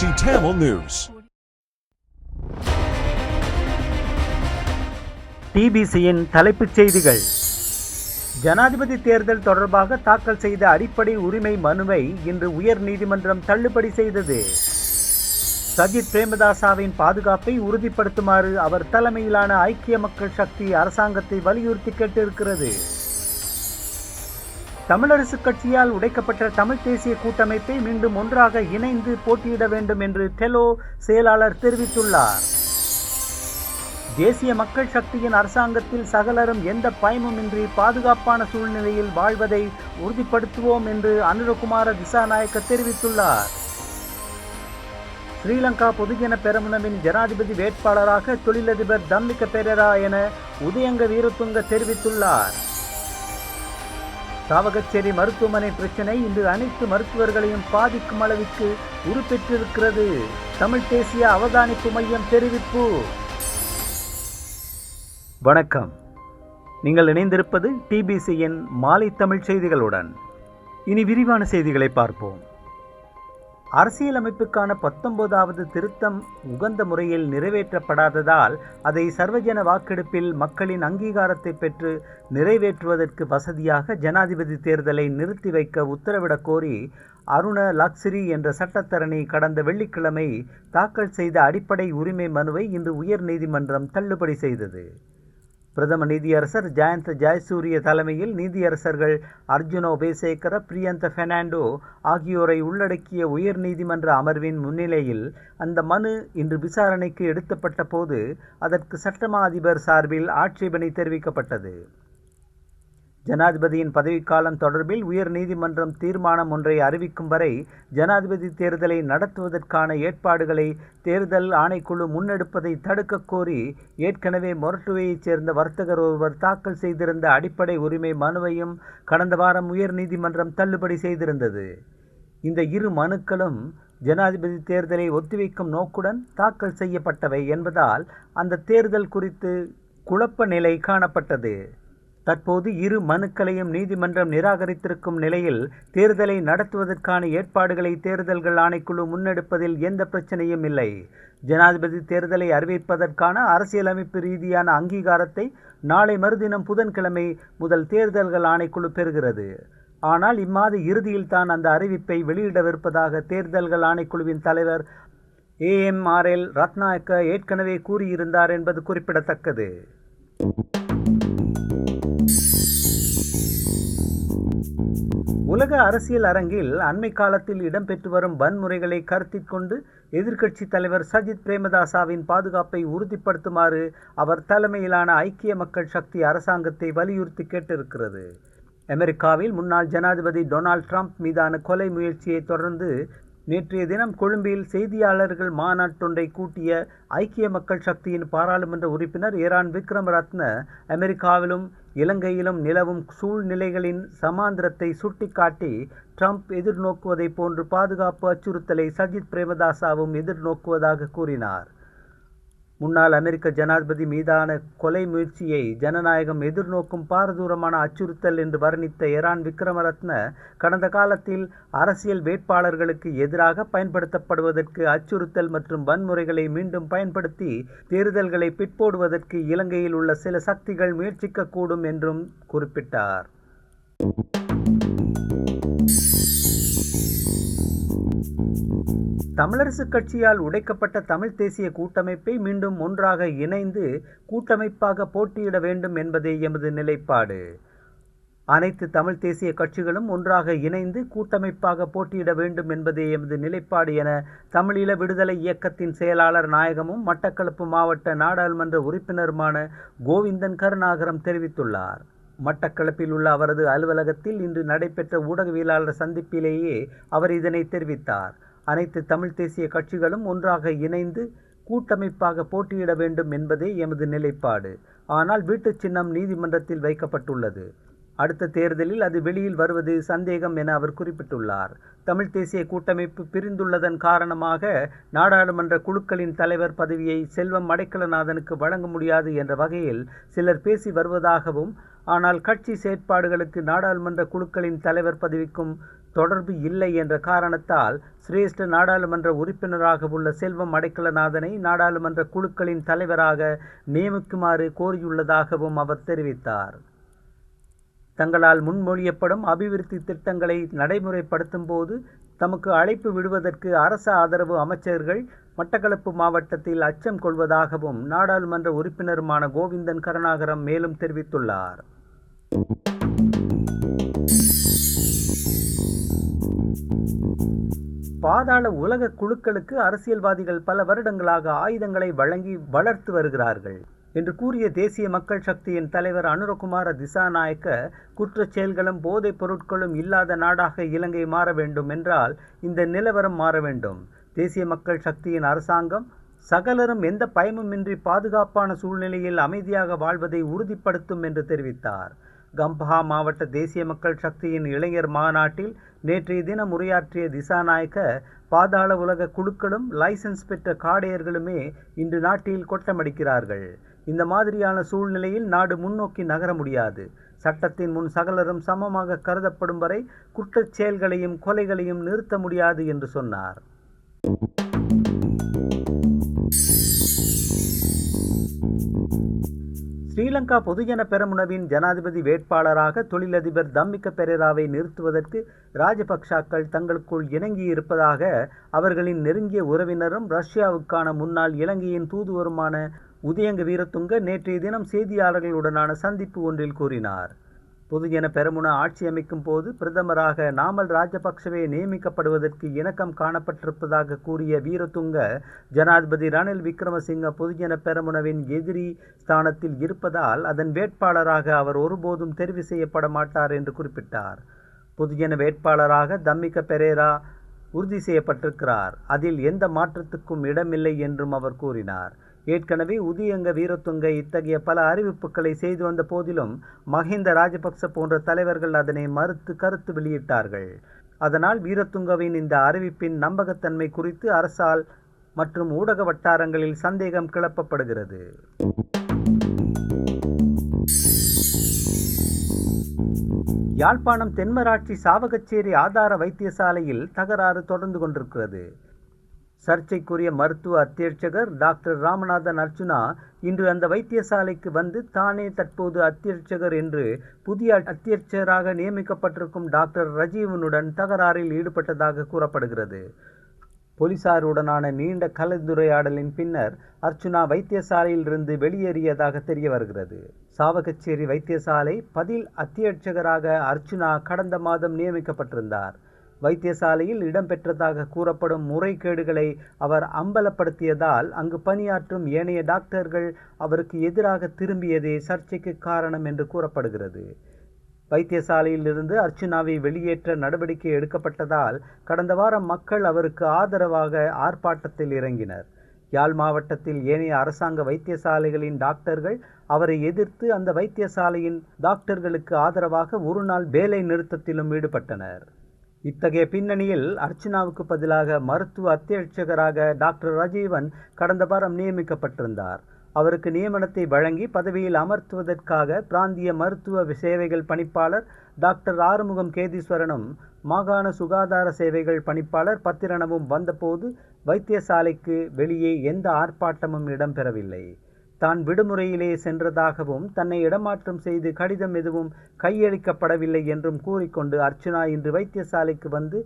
Tamil News. டிபிசியின் தலைப்புச் செய்திகள். ஜனாதிபதி தேர்தல் தொடர்பாக தாக்கல் செய்த அடிப்படை உரிமை மனுவை இன்று உயர் நீதிமன்றம் தள்ளுபடி செய்தது. சஜித் பிரேமதாசவின் பாதுகாப்பை உறுதிப்படுத்துமாறு அவர் தலைமையிலான ஐக்கிய மக்கள் சக்தி அரசாங்கத்தை வலியுறுத்தி கேட்டிருக்கிறது. தமிழரசு கட்சியால் உடைக்கப்பட்ட தமிழ் தேசிய கூட்டமைப்பை மீண்டும் ஒன்றாக இணைந்து போட்டியிட வேண்டும் என்று டெலோ செயலாளர் தெரிவித்துள்ளார். தேசிய மக்கள் சக்தியின் அரசாங்கத்தில் சகலரும் எந்த பயமுமின்றி பாதுகாப்பான சூழ்நிலையில் வாழ்வதை உறுதிப்படுத்துவோம் என்று அனுரகுமார திசாநாயக்க தெரிவித்துள்ளார். ஸ்ரீலங்கா பொதுஜன பெரமுனவின் ஜனாதிபதி வேட்பாளராக தொழிலதிபர் தம்மிக்க பெரேரா என உதயங்க வீரதுங்க தெரிவித்துள்ளார். சாவகச்சேரி மருத்துவமனை பிரச்சினை இன்று அனைத்து மருத்துவர்களையும் பாதிக்கும் அளவிற்கு உருப்பெற்றிருக்கிறது. தமிழ் தேசிய அவதானிப்பு மையம் தெரிவிப்பு. வணக்கம். நீங்கள் இணைந்திருப்பது டிபிசியின் மாலை தமிழ் செய்திகளுடன். இனி விரிவான செய்திகளை பார்ப்போம். அரசியலமைப்புக்கான 19வது திருத்தம் உகந்த முறையில் நிறைவேற்றப்படாததால் அதை சர்வஜன வாக்கெடுப்பில் மக்களின் அங்கீகாரத்தை பெற்று நிறைவேற்றுவதற்கு வசதியாக ஜனாதிபதி தேர்தலை நிறுத்தி வைக்க உத்தரவிடக் கோரி அருண லக்ஸரி என்ற சட்டத்தரணி கடந்த வெள்ளிக்கிழமை தாக்கல் செய்த அடிப்படை உரிமை மனுவை இன்று உயர் நீதிமன்றம் தள்ளுபடி செய்தது. பிரதம நீதியரசர் ஜயந்த ஜயசூரிய தலைமையில் நீதியரசர்கள் அர்ஜுன உபேசேகர, பிரியந்த பெர்னாண்டோ ஆகியோரை உள்ளடக்கிய உயர் நீதிமன்ற அமர்வின் முன்னிலையில் அந்த மனு இன்று விசாரணைக்கு எடுக்கப்பட்ட போது அதற்கு சட்டமா அதிபர் சார்பில் ஆட்சேபனை தெரிவிக்கப்பட்டது. ஜனாதிபதியின் பதவிக்காலம் தொடர்பில் உயர் நீதிமன்றம் தீர்மானம் ஒன்றை அறிவிக்கும் வரை ஜனாதிபதி தேர்தலை நடத்துவதற்கான ஏற்பாடுகளை தேர்தல் ஆணைக்குழு முன்னெடுப்பதை தடுக்க கோரி ஏற்கனவே மொரட்டுவையைச் சேர்ந்த வர்த்தகர் ஒருவர் தாக்கல் செய்திருந்த அடிப்படை உரிமை மனுவையும் கடந்த வாரம் உயர் நீதிமன்றம் தள்ளுபடி செய்திருந்தது. இந்த இரு மனுக்களும் ஜனாதிபதி தேர்தலை ஒத்திவைக்கும் நோக்குடன் தாக்கல் செய்யப்பட்டவை என்பதால் அந்த தேர்தல் குறித்து குழப்ப நிலை காணப்பட்டது. தற்போது இரு மனுக்களையும் நீதிமன்றம் நிராகரித்திருக்கும் நிலையில் தேர்தலை நடத்துவதற்கான ஏற்பாடுகளை தேர்தல்கள் ஆணைக்குழு முன்னெடுப்பதில் எந்த பிரச்சனையும் இல்லை. ஜனாதிபதி தேர்தலை அறிவிப்பதற்கான அரசியலமைப்பு ரீதியான அங்கீகாரத்தை நாளை மறுதினம் புதன்கிழமை முதல் தேர்தல்கள் ஆணைக்குழு பெறுகிறது. ஆனால் இம்மாத இறுதியில் தான் அந்த அறிவிப்பை வெளியிடவிருப்பதாக தேர்தல்கள் ஆணைக்குழுவின் தலைவர் AMRL ரத்நாயக்க ஏற்கனவே கூறியிருந்தார் என்பது குறிப்பிடத்தக்கது. உலக அரசியல் அரங்கில் அண்மை காலத்தில் இடம்பெற்று வரும் வன்முறைகளை கருத்தில் கொண்டு எதிர்க்கட்சி தலைவர் சஜித் பிரேமதாசவின் பாதுகாப்பை உறுதிப்படுத்துமாறு அவர் தலைமையிலான ஐக்கிய மக்கள் சக்தி அரசாங்கத்தை வலியுறுத்தி கேட்டிருக்கிறது. அமெரிக்காவில் முன்னாள் ஜனாதிபதி டொனால்ட் ட்ரம்ப் மீதான கொலை முயற்சியை தொடர்ந்து நேற்றைய தினம் கொழும்பில் செய்தியாளர்கள் மாநாட்டொன்றை கூட்டிய ஐக்கிய மக்கள் சக்தியின் பாராளுமன்ற உறுப்பினர் எரான் விக்ரமரத்ன அமெரிக்காவிலும் இலங்கையிலும் நிலவும் சூழ்நிலைகளின் சமாந்திரத்தை சுட்டிக்காட்டி ட்ரம்ப் எதிர்நோக்குவதை போன்று பாதுகாப்பு அச்சுறுத்தலை சஜித் பிரேமதாசவும் எதிர்நோக்குவதாக கூறினார். முன்னாள் அமெரிக்க ஜனாதிபதி மீதான கொலை முயற்சியை ஜனநாயகம் எதிர்நோக்கும் பாரதூரமான அச்சுறுத்தல் என்று வர்ணித்த எரான் விக்ரமரத்ன கடந்த காலத்தில் அரசியல் வேட்பாளர்களுக்கு எதிராக பயன்படுத்தப்படுவதற்கு அச்சுறுத்தல் மற்றும் வன்முறைகளை மீண்டும் பயன்படுத்தி தேர்தல்களை பிற்போடுவதற்கு இலங்கையில் உள்ள சில சக்திகள் முயற்சிக்கக்கூடும் என்றும் குறிப்பிட்டார். தமிழரசு கட்சியால் உடைக்கப்பட்ட தமிழ் தேசிய கூட்டமைப்பை மீண்டும் ஒன்றாக இணைந்து கூட்டமைப்பாக போட்டியிட வேண்டும் என்பதே எமது நிலைப்பாடு. அனைத்து தமிழ் தேசிய கட்சிகளும் ஒன்றாக இணைந்து கூட்டமைப்பாக போட்டியிட வேண்டும் என்பதே எமது நிலைப்பாடு என தமிழீழ விடுதலை இயக்கத்தின் செயலாளர் நாயகமும் மட்டக்களப்பு மாவட்ட நாடாளுமன்ற உறுப்பினருமான கோவிந்தன் கருணாகரம் தெரிவித்துள்ளார். மட்டக்களப்பில் உள்ள அவரது அலுவலகத்தில் இன்று நடைபெற்ற ஊடகவியலாளர் சந்திப்பிலேயே அவர் இதனை தெரிவித்தார். அனைத்து தமிழ் தேசிய கட்சிகளும் ஒன்றாக இணைந்து கூட்டமைப்பாக போட்டியிட வேண்டும் என்பதே எமது நிலைப்பாடு. ஆனால் வீட்டு சின்னம் நீதிமன்றத்தில் வைக்கப்பட்டுள்ளது. அடுத்த தேர்தலில் அது வெளியில் வருவது சந்தேகம் என அவர் குறிப்பிட்டுள்ளார். தமிழ் தேசிய கூட்டமைப்பு பிரிந்துள்ளதன் காரணமாக நாடாளுமன்ற குழுக்களின் தலைவர் பதவியை செல்வம் அடைக்கலநாதனுக்கு வழங்க முடியாது என்ற வகையில் சிலர் பேசி வருவதாகவும் ஆனால் கட்சி செயற்பாடுகளுக்கு நாடாளுமன்ற குழுக்களின் தலைவர் பதவிக்கும் தொடர்பு இல்லை என்ற காரணத்தால் சிரேஷ்ட நாடாளுமன்ற உறுப்பினராக உள்ள செல்வம் அடைக்கலநாதனை நாடாளுமன்ற குழுக்களின் தலைவராக நியமிக்குமாறு கோரியுள்ளதாகவும் அவர் தெரிவித்தார். தங்களால் முன்மொழியப்படும் அபிவிருத்தி திட்டங்களை நடைமுறைப்படுத்தும் போது தமக்கு அழைப்பு விடுவதற்கு அரச ஆதரவு அமைச்சர்கள் மட்டக்களப்பு மாவட்டத்தில் அச்சம் கொள்வதாகவும் நாடாளுமன்ற உறுப்பினருமான கோவிந்தன் கருணாகரம் மேலும் தெரிவித்துள்ளார். பாதாள உலக குழுக்களுக்கு அரசியல்வாதிகள் பல வருடங்களாக ஆயுதங்களை வழங்கி வளர்த்து வருகிறார்கள் என்று கூறிய தேசிய மக்கள் சக்தியின் தலைவர் அனுரகுமார திசாநாயக்க, குற்றச் செயல்களும் போதைப் பொருட்களும் இல்லாத நாடாக இலங்கை மாற வேண்டும் என்றால் இந்த நிலவரம் மாற வேண்டும். தேசிய மக்கள் சக்தியின் அரசாங்கம் சகலரும் எந்த பயமுமின்றி பாதுகாப்பான சூழ்நிலையில் அமைதியாக வாழ்வதை உறுதிப்படுத்தும் என்று தெரிவித்தார். கம்பஹா மாவட்ட தேசிய மக்கள் சக்தியின் இளைஞர் மாநாட்டில் நேற்றைய தினம் உரையாற்றிய திசாநாயக்க, பாதாள உலக குழுக்களும் லைசன்ஸ் பெற்ற காடையர்களுமே இன்று நாட்டில் கொட்டமடிக்கிறார்கள். இந்த மாதிரியான சூழ்நிலையில் நாடு முன்னோக்கி நகர முடியாது. சட்டத்தின் முன் சகலரும் சமமாக கருதப்படும் வரை குற்றச் செயல்களையும் கொலைகளையும் நிறுத்த முடியாது என்று சொன்னார். ஸ்ரீலங்கா பொதுஜன பெரமுனவின் ஜனாதிபதி வேட்பாளராக தொழிலதிபர் தம்மிக்க பெரேராவை நிறுத்துவதற்கு ராஜபக்சாக்கள் தங்களுக்குள் இணங்கியிருப்பதாக அவர்களின் நெருங்கிய உறவினரும் ரஷ்யாவுக்கான முன்னாள் இலங்கையின் தூதுவருமான உதயங்க வீரத்துங்க நேற்றைய தினம் செய்தியாளர்களுடனான சந்திப்பு ஒன்றில் கூறினார். பொதுஜன பெரமுன ஆட்சி அமைக்கும் போது பிரதமராக நாமல் ராஜபக்சவே நியமிக்கப்படுவதற்கு இணக்கம் காணப்பட்டிருப்பதாக கூறிய வீரத்துங்க, ஜனாதிபதி ரணில் விக்ரமசிங்க பொதுஜன பெரமுனவின் எதிரி ஸ்தானத்தில் இருப்பதால் அதன் வேட்பாளராக அவர் ஒருபோதும் தெரிவு செய்யப்பட மாட்டார் என்று குறிப்பிட்டார். பொதுஜன வேட்பாளராக தம்மிக்க பெரேரா உறுதி செய்யப்பட்டிருக்கிறார். அதில் எந்த மாற்றத்துக்கும் இடமில்லை என்றும் அவர் கூறினார். ஏற்கனவே உதயங்க வீரத்துங்க இத்தகைய பல அறிவிப்புகளை செய்து வந்த போதிலும் மஹிந்த ராஜபக்ச போன்ற தலைவர்கள் அதனை மறுத்து கருத்து வெளியிட்டார்கள். அதனால் வீரத்துங்கவின் இந்த அறிவிப்பின் நம்பகத்தன்மை குறித்து அரசால் மற்றும் ஊடக வட்டாரங்களில் சந்தேகம் கிளப்பப்படுகிறது. யாழ்ப்பாணம் தென்மராட்சி சாவகச்சேரி ஆதார வைத்தியசாலையில் தகராறு தொடர்ந்து கொண்டிருக்கிறது. சர்ச்சைக்குரிய மருத்துவ அத்தியட்சகர் டாக்டர் ராமநாதன் அர்ச்சுனா இன்று அந்த வைத்தியசாலைக்கு வந்து தானே தற்போது அத்தியட்சகர் என்று புதிய அத்தியட்சகராக நியமிக்கப்பட்டிருக்கும் டாக்டர் ரஜீவனுடன் தகராறில் ஈடுபட்டதாக கூறப்படுகிறது. போலீசாருடனான நீண்ட கலந்துரையாடலின் பின்னர் அர்ச்சுனா வைத்தியசாலையிலிருந்து வெளியேறியதாக தெரிய வருகிறது. சாவகச்சேரி வைத்தியசாலை பதில் அத்தியட்சகராக அர்ச்சுனா கடந்த மாதம் நியமிக்கப்பட்டிருந்தார். வைத்தியசாலையில் இடம்பெற்றதாக கூறப்படும் முறைகேடுகளை அவர் அம்பலப்படுத்தியதால் அங்கு பணியாற்றும் ஏனைய டாக்டர்கள் அவருக்கு எதிராக திரும்பியதே சர்ச்சைக்கு காரணம் என்று கூறப்படுகிறது. வைத்தியசாலையிலிருந்து அர்ச்சுனாவை வெளியேற்ற நடவடிக்கை எடுக்கப்பட்டதால் கடந்த வாரம் மக்கள் அவருக்கு ஆதரவாக ஆர்ப்பாட்டத்தில் இறங்கினர். யாழ் மாவட்டத்தில் ஏனைய அரசாங்க வைத்தியசாலைகளின் டாக்டர்கள் அவரை எதிர்த்து அந்த வைத்தியசாலையின் டாக்டர்களுக்கு ஆதரவாக ஒரு நாள் வேலை நிறுத்தத்திலும் ஈடுபட்டனர். இத்தகைய பின்னணியில் அர்ச்சுனாவுக்கு பதிலாக மருத்துவ அத்தியட்சகராக டாக்டர் ரஜீவன் கடந்த வாரம் நியமிக்கப்பட்டிருந்தார். அவருக்கு நியமனத்தை வழங்கி பதவியில் அமர்த்துவதற்காக பிராந்திய மருத்துவ சேவைகள் பணிப்பாளர் டாக்டர் ஆறுமுகம் கேதீஸ்வரனும் மாகாண சுகாதார சேவைகள் பணிப்பாளர் பத்திரனவும் வந்தபோது வைத்தியசாலைக்கு வெளியே எந்த ஆர்ப்பாட்டமும் இடம்பெறவில்லை. தான் விடுமுறையிலே சென்றதாகவும் தன்னை இடமாற்றம் செய்து கடிதம் எதுவும் கையளிக்கப்படவில்லை என்றும் கூறிக்கொண்டு அர்ச்சுனா இன்று வைத்தியசாலைக்கு வந்து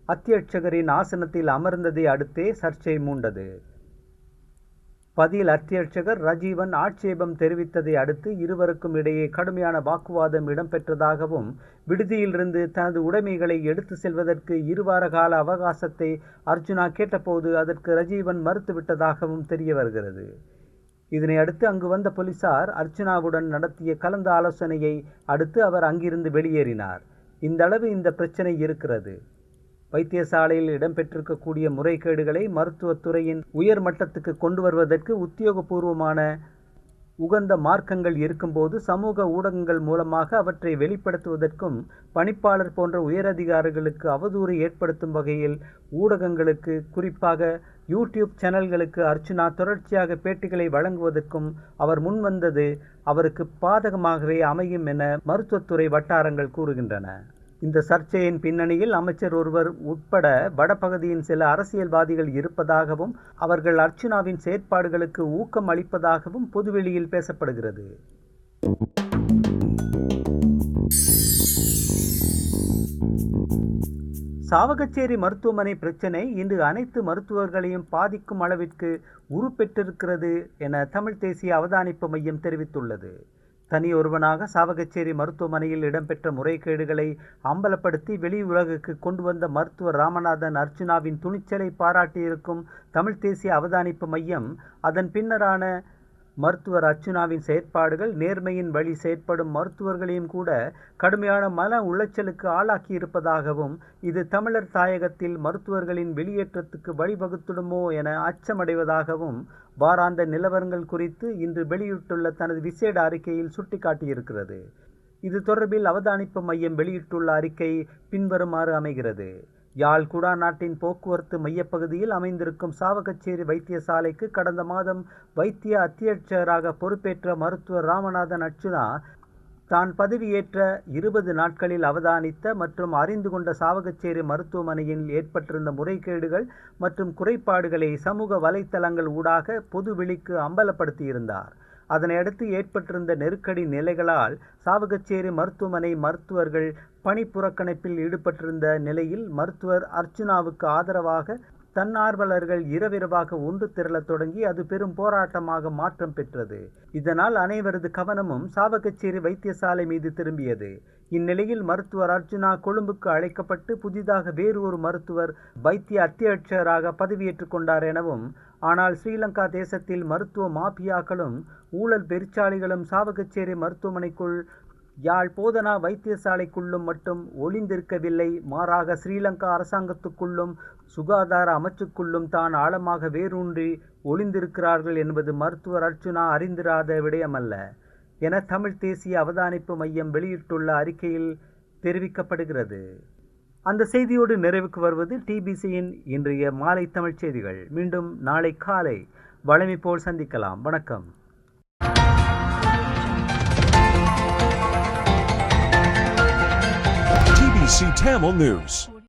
அத்தியட்சகரின் ஆசனத்தில் அமர்ந்ததை அடுத்தே சர்ச்சை மூண்டது. பதில் அத்தியட்சகர் ரஜீவன் ஆட்சேபம் தெரிவித்ததை அடுத்து இருவருக்கும் இடையே கடுமையான வாக்குவாதம் இடம்பெற்றதாகவும் விடுதியிலிருந்து தனது உடைமைகளை எடுத்து செல்வதற்கு 2 வார கால அவகாசத்தை அர்ச்சுனா கேட்டபோது அதற்கு ரஜீவன் மறுத்துவிட்டதாகவும் தெரிய வருகிறது. இதனை அடுத்து அங்கு வந்த போலீசார் அர்ச்சுனாவுடன் நடத்திய கலந்து ஆலோசனையை அடுத்து அவர் அங்கிருந்து வெளியேறினார். இந்த அளவு இந்த பிரச்சனை இருக்கிறது. வைத்தியசாலையில் இடம்பெற்றிருக்கக்கூடிய முறைகேடுகளை மருத்துவத்துறையின் உயர் மட்டத்துக்கு கொண்டு வருவதற்கு உத்தியோகபூர்வமான உகந்த மார்க்கங்கள் இருக்கும்போது சமூக ஊடகங்கள் மூலமாக அவற்றை வெளிப்படுத்துவதற்கும் பணிப்பாளர் போன்ற உயரதிகாரிகளுக்கு அவதூறு ஏற்படுத்தும் வகையில் ஊடகங்களுக்கு, குறிப்பாக யூடியூப் சேனல்களுக்கு அர்ச்சுனா தொடர்ச்சியாக பேட்டிகளை வழங்குவதற்கும் அவர் முன்வந்தது அவருக்கு பாதகமாகவே அமையும் என மருத்துவத்துறை வட்டாரங்கள் கூறுகின்றன. இந்த சர்ச்சையின் பின்னணியில் அமைச்சர் ஒருவர் உட்பட வடபகுதியின் சில அரசியல்வாதிகள் இருப்பதாகவும் அவர்கள் அர்ச்சுனாவின் செயற்பாடுகளுக்கு ஊக்கம் அளிப்பதாகவும் பொதுவெளியில் பேசப்படுகிறது. சாவகச்சேரி மருத்துவமனை பிரச்சினை இன்று அனைத்து மருத்துவர்களையும் பாதிக்கும் அளவிற்கு உருப்பெற்றிருக்கிறது என தமிழ் தேசிய அவதானிப்பு மையம் தெரிவித்துள்ளது. தனியொருவனாக சாவகச்சேரி மருத்துவமனையில் இடம்பெற்ற முறைகேடுகளை அம்பலப்படுத்தி வெளி உலகுக்கு கொண்டு வந்த மருத்துவர் ராமநாதன் அர்ச்சுனாவின் துணிச்சலை பாராட்டியிருக்கும் தமிழ் தேசிய அவதானிப்பு மையம் அதன் பின்னரான மருத்துவர் அர்ச்சுனாவின் செயற்பாடுகள் நேர்மையின் வழி செயற்படும் மருத்துவர்களையும் கூட கடுமையான மன உளைச்சலுக்கு ஆளாக்கி இருப்பதாகவும் இது தமிழர் தாயகத்தில் மருத்துவர்களின் வெளியேற்றத்துக்கு வழிவகுத்துடுமோ என அச்சமடைவதாகவும் வாராந்த நிலவரங்கள் குறித்து இன்று வெளியிட்டுள்ள தனது விசேட அறிக்கையில் சுட்டிக்காட்டியிருக்கிறது. இது தொடர்பில் அவதானிப்பு மையம் வெளியிட்டுள்ள அறிக்கை பின்வருமாறு அமைகிறது. யாழ் குடாநாட்டின் போக்குவரத்து மையப்பகுதியில் அமைந்திருக்கும் சாவகச்சேரி வைத்தியசாலைக்கு கடந்த மாதம் வைத்திய அத்தியட்சகராக பொறுப்பேற்ற மருத்துவர் ராமநாதன் அர்ச்சுனா தான் பதவியேற்ற 20 நாட்களில் அவதானித்த மற்றும் அறிந்து கொண்ட சாவகச்சேரி மருத்துவமனையில் ஏற்பட்டிருந்த முறைகேடுகள் மற்றும் குறைபாடுகளை சமூக வலைத்தளங்கள் ஊடாக பொது வெளிக்கு அம்பலப்படுத்தியிருந்தார். அதனையடுத்து ஏற்பட்டிருந்த நெருக்கடி நிலைகளால் சாவகச்சேரி மருத்துவமனை மருத்துவர்கள் பணி புறக்கணிப்பில் ஈடுபட்டிருந்த நிலையில் மருத்துவர் அர்ச்சுனாவுக்கு ஆதரவாக தன்னார்வலர்கள் இரவிரவாக ஒன்று திரளத் தொடங்கி அது பெரும் போராட்டமாக மாற்றம் பெற்றது. இதனால் அனைவரது கவனமும் சாவகச்சேரி வைத்தியசாலை மீது திரும்பியது. இந்நிலையில் மருத்துவர் அர்ச்சுனா கொழும்புக்கு அழைக்கப்பட்டு புதிதாக வேறு ஒரு மருத்துவர் வைத்திய அத்தியட்சகராக பதவியேற்றுக் கொண்டார் எனவும், ஆனால் ஸ்ரீலங்கா தேசத்தில் மருத்துவ மாபியாக்களும் ஊழல் பெருச்சாளிகளும் சாவகச்சேரி மருத்துவமனைக்குள் யாழ் போதனா வைத்தியசாலைக்குள்ளும் மட்டும் ஒளிந்திருக்கவில்லை, மாறாக ஸ்ரீலங்கா அரசாங்கத்துக்குள்ளும் சுகாதார அமைச்சுக்குள்ளும் தான் ஆழமாக வேரூன்றி ஒளிந்திருக்கிறார்கள் என்பது மருத்துவர் அர்ச்சுனா அறிந்திராத விடயமல்ல என தமிழ் தேசிய அவதானிப்பு மையம் வெளியிட்டுள்ள அறிக்கையில் தெரிவிக்கப்படுகிறது. அந்த செய்தியோடு நிறைவுக்கு வருவது டிபிசியின் இன்றைய மாலை தமிழ் செய்திகள். மீண்டும் நாளை காலை வழமை போல் சந்திக்கலாம். வணக்கம். TBC Tamil News.